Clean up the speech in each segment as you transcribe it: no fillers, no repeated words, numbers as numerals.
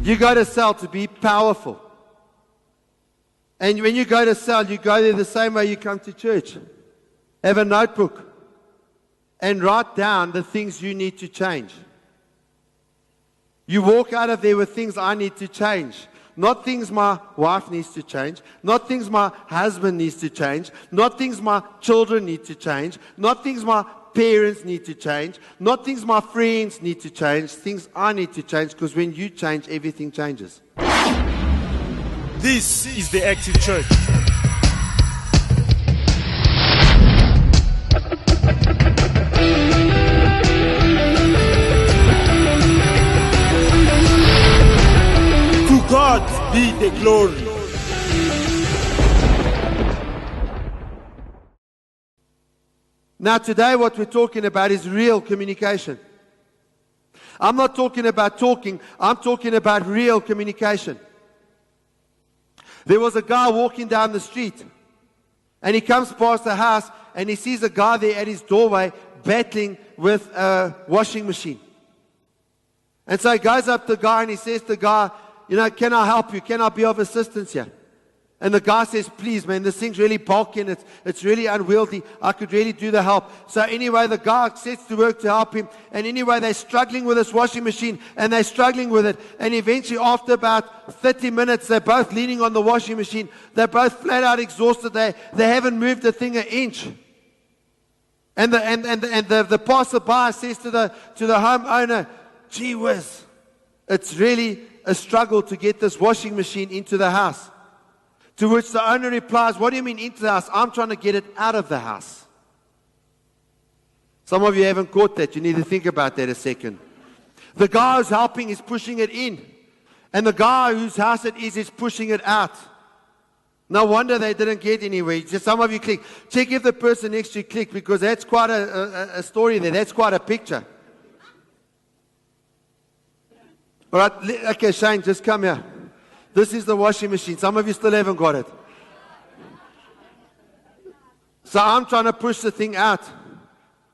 You go to cell to be powerful. And when you go to cell, you go there the same way you come to church. Have a notebook and write down the things you need to change. You walk out of there with things I need to change. Not things my wife needs to change. Not things my husband needs to change. Not things my children need to change. Not things my parents need to change. Not things my friends need to change. Things I need to change, because when you change, everything changes. This is the Active Church. To God be the glory. Now today what we're talking about is real communication. I'm not talking about talking, I'm talking about real communication. There was a guy walking down the street, and he comes past a house, and he sees a guy there at his doorway battling with a washing machine. And so he goes up to the guy and he says to the guy, can I help you? Can I be of assistance here? And the guy says, please, man, this thing's really bulky and it's really unwieldy. I could really do the help. So anyway, the guy sets to work to help him. And anyway, they're struggling with this washing machine, and they're struggling with it. And eventually, after about 30 minutes, they're both leaning on the washing machine. They're both flat out exhausted. They haven't moved the thing an inch. And the passerby says to the homeowner, gee whiz, it's really a struggle to get this washing machine into the house. To which the owner replies, what do you mean into the house? I'm trying to get it out of the house. Some of you haven't caught that. You need to think about that a second. The guy who's helping is pushing it in. And the guy whose house it is pushing it out. No wonder they didn't get anywhere. Just some of you click. Check if the person next to you clicked, because that's quite a story there. That's quite a picture. All right. Okay, Shane, just come here. This is the washing machine. Some of you still haven't got it. So I'm trying to push the thing out.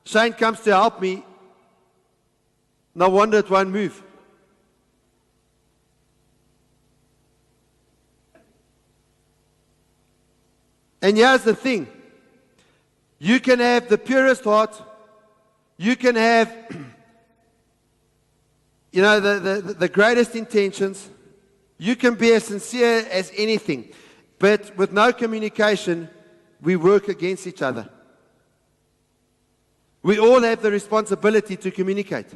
Shane comes to help me. No wonder it won't move. And here's the thing. You can have the purest heart. You can have, the greatest intentions. You can be as sincere as anything, but with no communication, we work against each other. We all have the responsibility to communicate.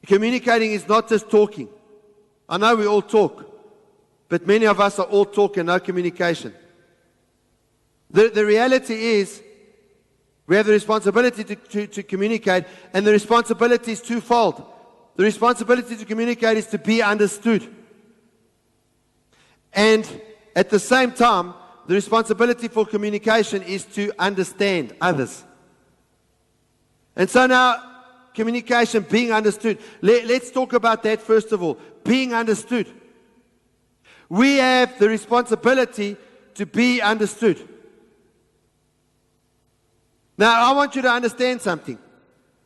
Communicating is not just talking. I know we all talk, but many of us are all talk and no communication. The reality is, we have the responsibility to communicate, and the responsibility is twofold. The responsibility to communicate is to be understood. And at the same time, the responsibility for communication is to understand others. And so now, communication, being understood. Let's talk about that first of all. Being understood. We have the responsibility to be understood. Now, I want you to understand something.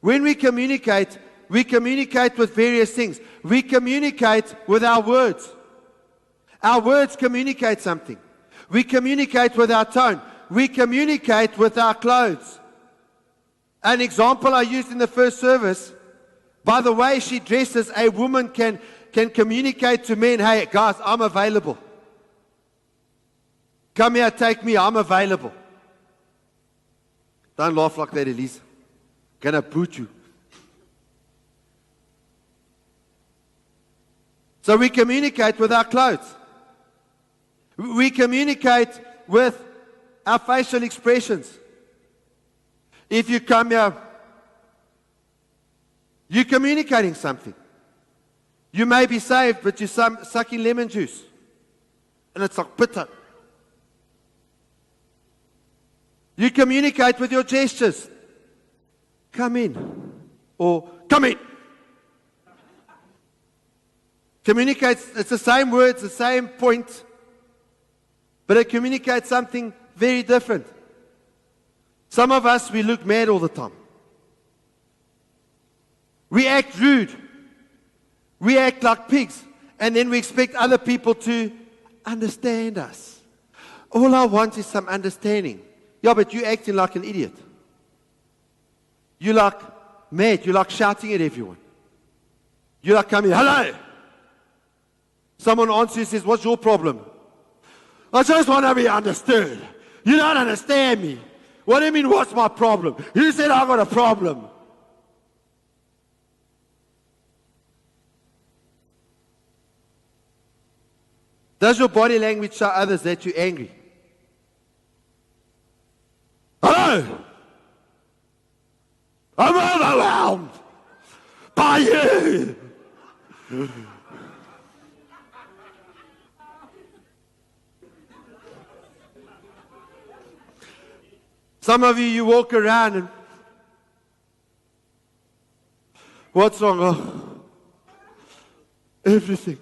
When we communicate with various things. We communicate with our words. Our words communicate something. We communicate with our tone. We communicate with our clothes. An example I used in the first service, by the way she dresses, a woman can communicate to men, hey guys, I'm available. Come here, take me, I'm available. Don't laugh like that, Elise. Gonna boot you. So we communicate with our clothes. We communicate with our facial expressions. If you come here, you're communicating something. You may be saved, but you're sucking lemon juice. And it's like bitter. You communicate with your gestures. Come in. Or come in. Communicates, it's the same words, the same point, but it communicates something very different. Some of us, we look mad all the time. We act rude. We act like pigs. And then we expect other people to understand us. All I want is some understanding. Yeah, but you're acting like an idiot. You're like mad. You're like shouting at everyone. You're like coming, hello. Someone answers and says, what's your problem? I just want to be understood. You don't understand me. What do you mean, what's my problem? You said I got a problem. Does your body language show others that you're angry? Hello? I'm overwhelmed by you. Some of you walk around and what's wrong? Oh, everything.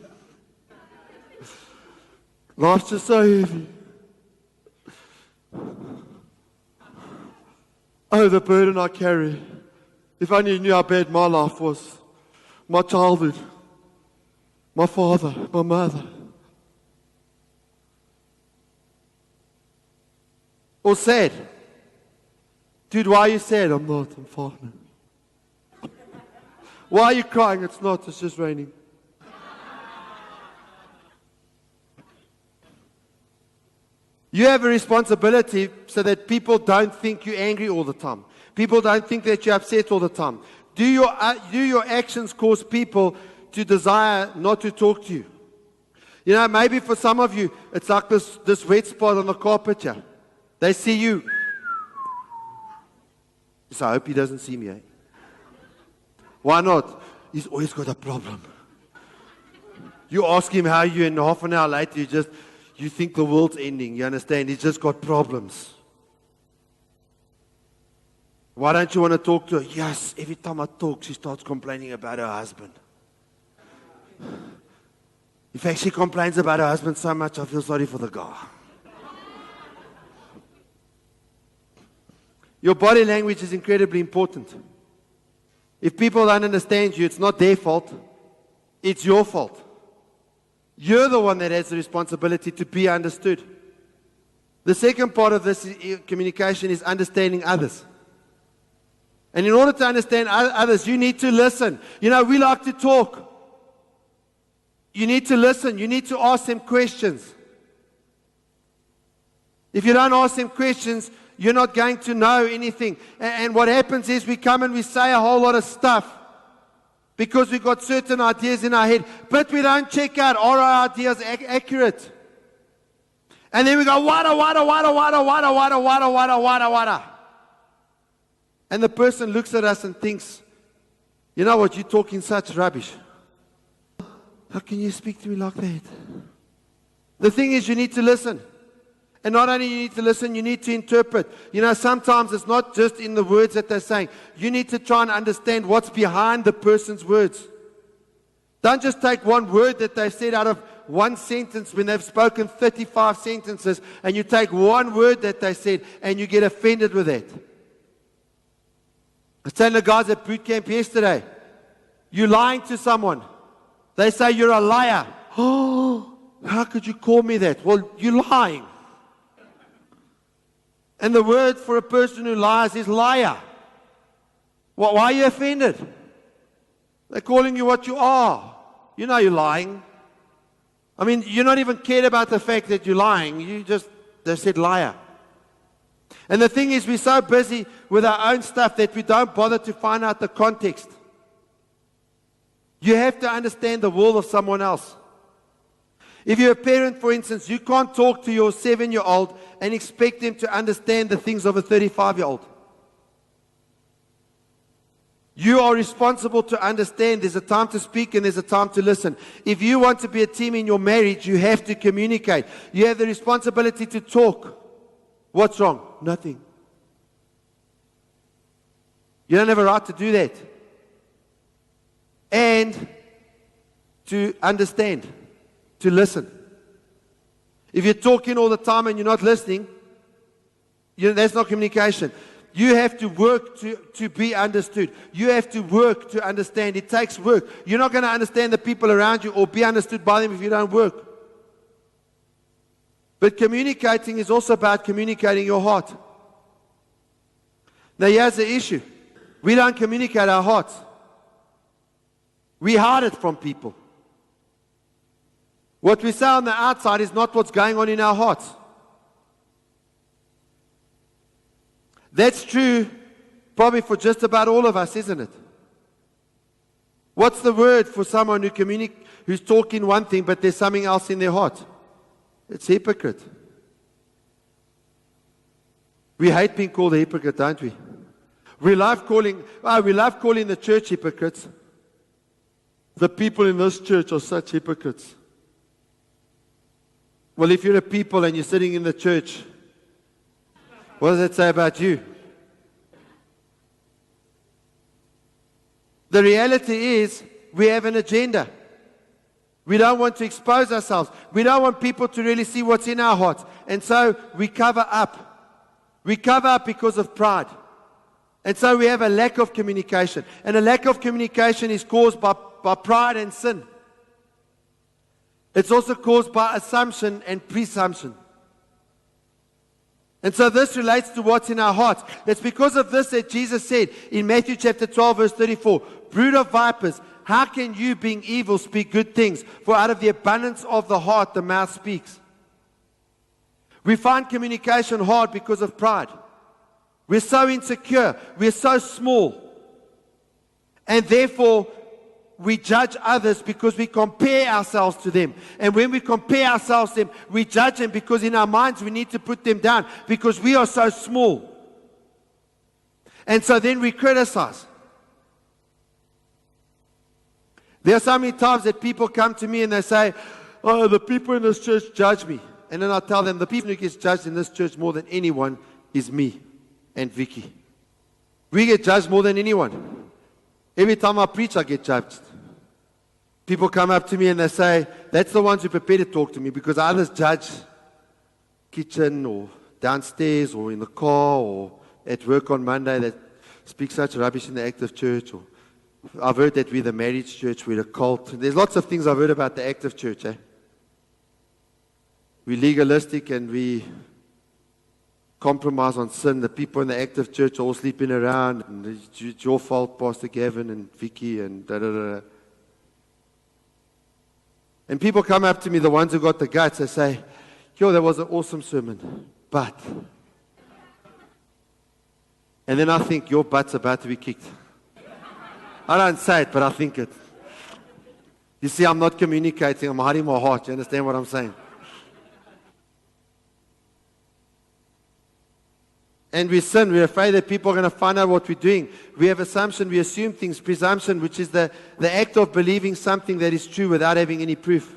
Life's just so heavy. Oh, the burden I carry. If only you knew how bad my life was. My childhood. My father. My mother. Or sad. Dude, why are you sad? I'm not. I'm fine. Why are you crying? It's not. It's just raining. You have a responsibility so that people don't think you're angry all the time. People don't think that you're upset all the time. Do your actions cause people to desire not to talk to you? You know, maybe for some of you, it's like this wet spot on the carpet here. They see you. So I hope he doesn't see me. Eh? Why not? He's always got a problem. You ask him how you, and half an hour later you think the world's ending. You understand? He's just got problems. Why don't you want to talk to her? Yes, every time I talk, she starts complaining about her husband. In fact, she complains about her husband so much, I feel sorry for the guy. Your body language is incredibly important. If people don't understand you, it's not their fault. It's your fault. You're the one that has the responsibility to be understood. The second part of this communication is understanding others. And in order to understand others, you need to listen. You know, we like to talk. You need to listen. You need to ask them questions. If you don't ask them questions, you're not going to know anything. And what happens is we come and we say a whole lot of stuff because we've got certain ideas in our head, but we don't check out, are our ideas accurate? And then we go, wada, wada, wada, wada, wada, wada, wada, wada, wada, wada. And the person looks at us and thinks, you know what, you're talking such rubbish. How can you speak to me like that? The thing is, you need to listen. And not only you need to listen, you need to interpret. You know, sometimes it's not just in the words that they're saying. You need to try and understand what's behind the person's words. Don't just take one word that they've said out of one sentence when they've spoken 35 sentences, and you take one word that they said and you get offended with it. I was telling the guys at boot camp yesterday, you're lying to someone. They say you're a liar. Oh, how could you call me that? Well, you're lying. And the word for a person who lies is liar. Well, why are you offended? They're calling you what you are. You know you're lying. I mean, you're not even cared about the fact that you're lying. They said liar. And the thing is, we're so busy with our own stuff that we don't bother to find out the context. You have to understand the world of someone else. If you're a parent, for instance, you can't talk to your 7-year-old and expect them to understand the things of a 35-year-old. You are responsible to understand there's a time to speak and there's a time to listen. If you want to be a team in your marriage, you have to communicate. You have the responsibility to talk. What's wrong? Nothing. You don't have a right to do that. And to understand. To listen. If you're talking all the time and you're not listening, that's not communication. You have to work to be understood. You have to work to understand. It takes work. You're not going to understand the people around you or be understood by them if you don't work. But communicating is also about communicating your heart. Now here's the issue. We don't communicate our hearts. We hide it from people. What we say on the outside is not what's going on in our hearts. That's true probably for just about all of us, isn't it? What's the word for someone who's talking one thing but there's something else in their heart? It's hypocrite. We hate being called a hypocrite, don't we? We love calling the church hypocrites. The people in this church are such hypocrites. Well, if you're a people and you're sitting in the church, what does that say about you? The reality is we have an agenda. We don't want to expose ourselves. We don't want people to really see what's in our hearts. And so we cover up. We cover up because of pride. And so we have a lack of communication. And a lack of communication is caused by pride and sin. It's also caused by assumption and presumption. And so this relates to what's in our hearts. It's because of this that Jesus said in Matthew chapter 12 verse 34, brood of vipers, how can you being evil speak good things? For out of the abundance of the heart the mouth speaks. We find communication hard because of pride. We're so insecure. We're so small. And therefore, we judge others because we compare ourselves to them. And when we compare ourselves to them, we judge them because in our minds we need to put them down because we are so small. And so then we criticize. There are so many times that people come to me and they say, oh, the people in this church judge me. And then I tell them, the people who gets judged in this church more than anyone is me and Vicky. We get judged more than anyone. Every time I preach, I get judged. People come up to me and they say, that's the ones who prepare to talk to me because others judge kitchen or downstairs or in the car or at work on Monday that speak such rubbish in the active church. Or I've heard that we're the marriage church, we're a cult. There's lots of things I've heard about the active church. We're legalistic and we compromise on sin. The people in the active church are all sleeping around. And it's your fault, Pastor Gavin and Vicky and da-da-da-da. And people come up to me, the ones who got the guts, they say, yo, that was an awesome sermon, but. And then I think, your butt's about to be kicked. I don't say it, but I think it. You see, I'm not communicating, I'm hiding my heart. You understand what I'm saying? And we sin. We're afraid that people are going to find out what we're doing. We have assumption. We assume things. Presumption, which is the act of believing something that is true without having any proof.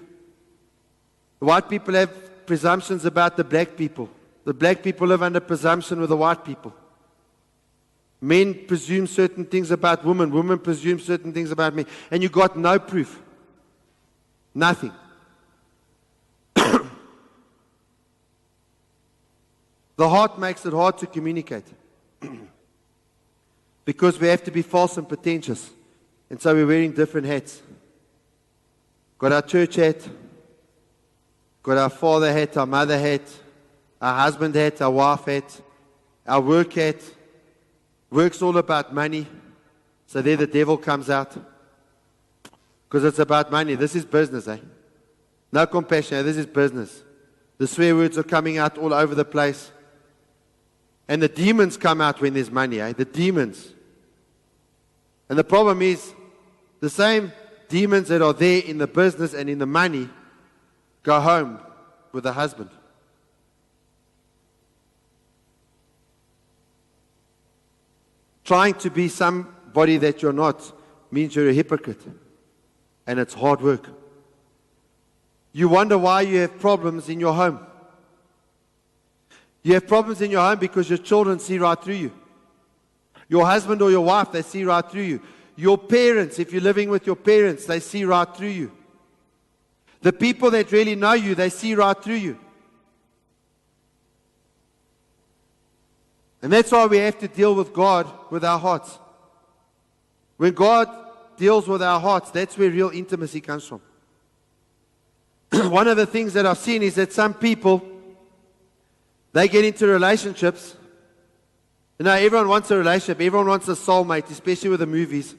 The white people have presumptions about the black people. The black people live under presumption with the white people. Men presume certain things about women. Women presume certain things about men. And you got no proof. Nothing. The heart makes it hard to communicate because we have to be false and pretentious. And so we're wearing different hats. Got our church hat, got our father hat, our mother hat, our husband hat, our wife hat, our work hat. Work's all about money. So there the devil comes out because it's about money. This is business, No compassion, this is business. The swear words are coming out all over the place. And the demons come out when there's money, The demons. And the problem is, the same demons that are there in the business and in the money go home with the husband. Trying to be somebody that you're not means you're a hypocrite. And it's hard work. You wonder why you have problems in your home. You have problems in your home because your children see right through you. Your husband or your wife, they see right through you. Your parents, if you're living with your parents, they see right through you. The people that really know you, they see right through you. And that's why we have to deal with God with our hearts. When God deals with our hearts, that's where real intimacy comes from. One of the things that I've seen is that some people, they get into relationships. You know, everyone wants a relationship. Everyone wants a soulmate, especially with the movies.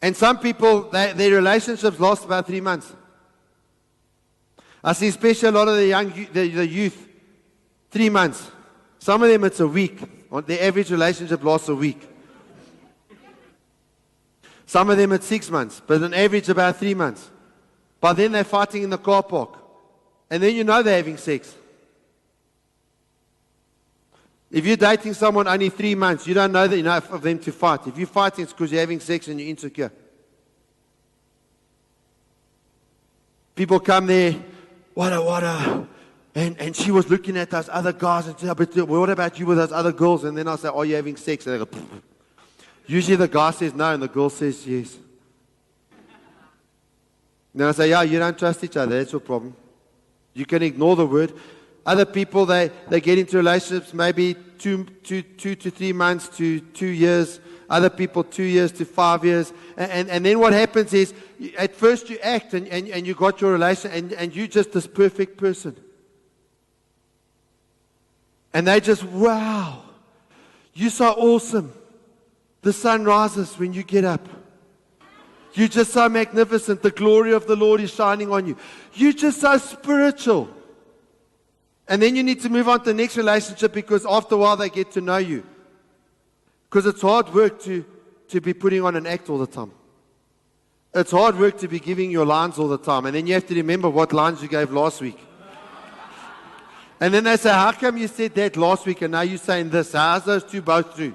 And some people, their relationships last about 3 months. I see especially a lot of the youth, 3 months. Some of them it's a week. The average relationship lasts a week. Some of them it's 6 months, but on average about 3 months. But then they're fighting in the car park. And then you know they're having sex. If you're dating someone only 3 months, you don't know that enough of them to fight. If you're fighting, it's because you're having sex and you're insecure. People come there, what a, and she was looking at those other guys and said, but what about you with those other girls? And then I say, are you having sex? And they go, pfft. Usually the guy says no and the girl says yes. Then I say, yeah, you don't trust each other. That's your problem. You can ignore the word. Other people, they get into relationships maybe 2 to 3 months to 2 years. Other people 2 years to 5 years. And then what happens is, at first you act and you got your relation and you're just this perfect person. And they just, wow, you're so awesome. The sun rises when you get up. You're just so magnificent. The glory of the Lord is shining on you. You're just so spiritual. And then you need to move on to the next relationship because after a while they get to know you. Because it's hard work to be putting on an act all the time. It's hard work to be giving your lines all the time. And then you have to remember what lines you gave last week. And then they say, how come you said that last week and now you're saying this? How's those two both true?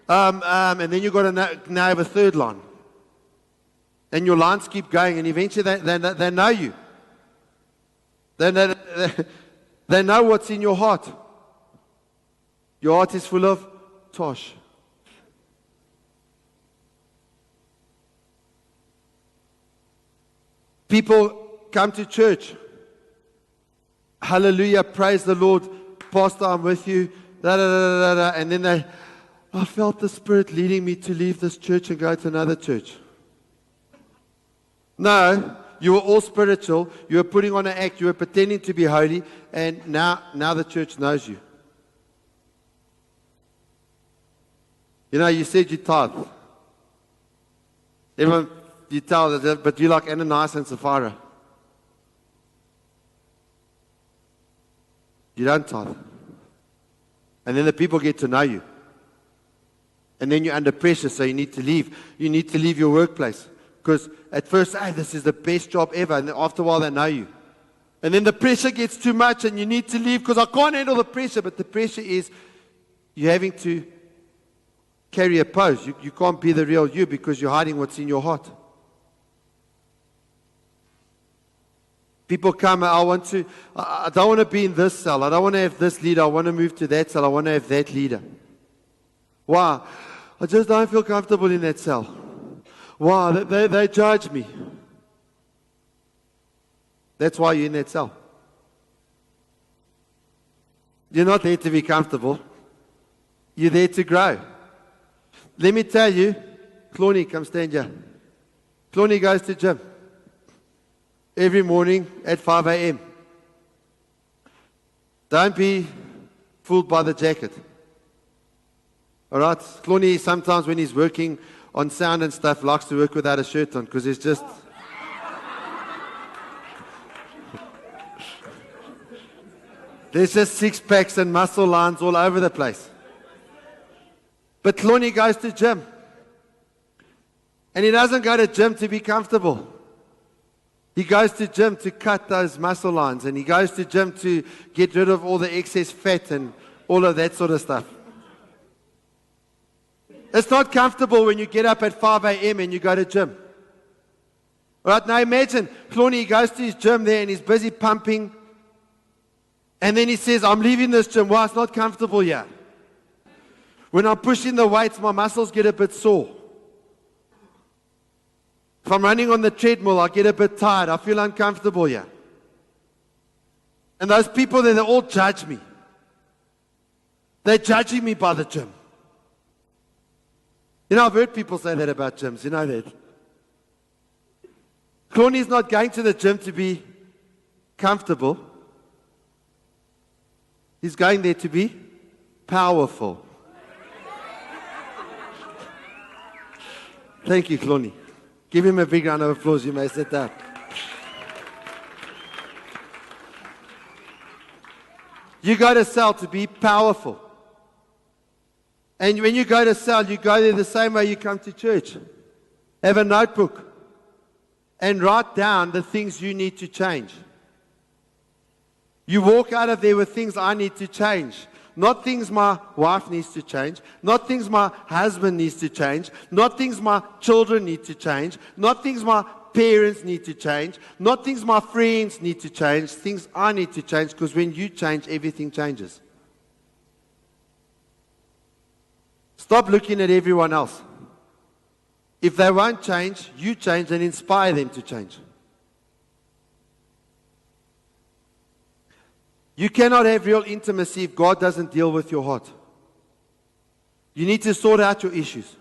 And then you've got to now have a third line. And your lines keep going, and eventually they know you. They know what's in your heart. Your heart is full of tosh. People come to church. Hallelujah, praise the Lord. Pastor, I'm with you. And then I felt the Spirit leading me to leave this church and go to another church. No, you were all spiritual. You were putting on an act. You were pretending to be holy. And now the church knows you. You know, you said you tithe. Everyone, you tell that, but you like Ananias and Sapphira. You don't tithe. And then the people get to know you. And then you're under pressure, so you need to leave. You need to leave your workplace. Because at first, hey, this is the best job ever. And then after a while, they know you. And then the pressure gets too much and you need to leave because I can't handle the pressure. But the pressure is you're having to carry a pose. You can't be the real you because you're hiding what's in your heart. People come, I don't want to be in this cell. I don't want to have this leader. I want to move to that cell. I want to have that leader. Why? I just don't feel comfortable in that cell. Wow, they judge me. That's why you're in that cell. You're not there to be comfortable. You're there to grow. Let me tell you, Cloney, come stand here. Cloney goes to gym every morning at 5 a.m. Don't be fooled by the jacket. All right? Cloney, sometimes when he's working on sound and stuff, likes to work without a shirt on because it's just... There's just six packs and muscle lines all over the place. But Cloney goes to gym. And he doesn't go to gym to be comfortable. He goes to gym to cut those muscle lines. And he goes to gym to get rid of all the excess fat and all of that sort of stuff. It's not comfortable when you get up at 5 a.m. and you go to gym. All right, now imagine, Cloney goes to his gym there and he's busy pumping. And then he says, I'm leaving this gym. Why? It's not comfortable here. When I'm pushing the weights, my muscles get a bit sore. If I'm running on the treadmill, I get a bit tired. I feel uncomfortable here. And those people there, they all judge me. They're judging me by the gym. You know, I've heard people say that about gyms. You know that. Cloney's not going to the gym to be comfortable. He's going there to be powerful. Thank you, Cloney. Give him a big round of applause. You may sit down. You go to cell to be powerful. And when you go to cell, you go there the same way you come to church. Have a notebook and write down the things you need to change. You walk out of there with things I need to change. Not things my wife needs to change. Not things my husband needs to change. Not things my children need to change. Not things my parents need to change. Not things my friends need to change. Things I need to change, because when you change, everything changes. Stop looking at everyone else. If they won't change, you change and inspire them to change. You cannot have real intimacy if God doesn't deal with your heart. You need to sort out your issues.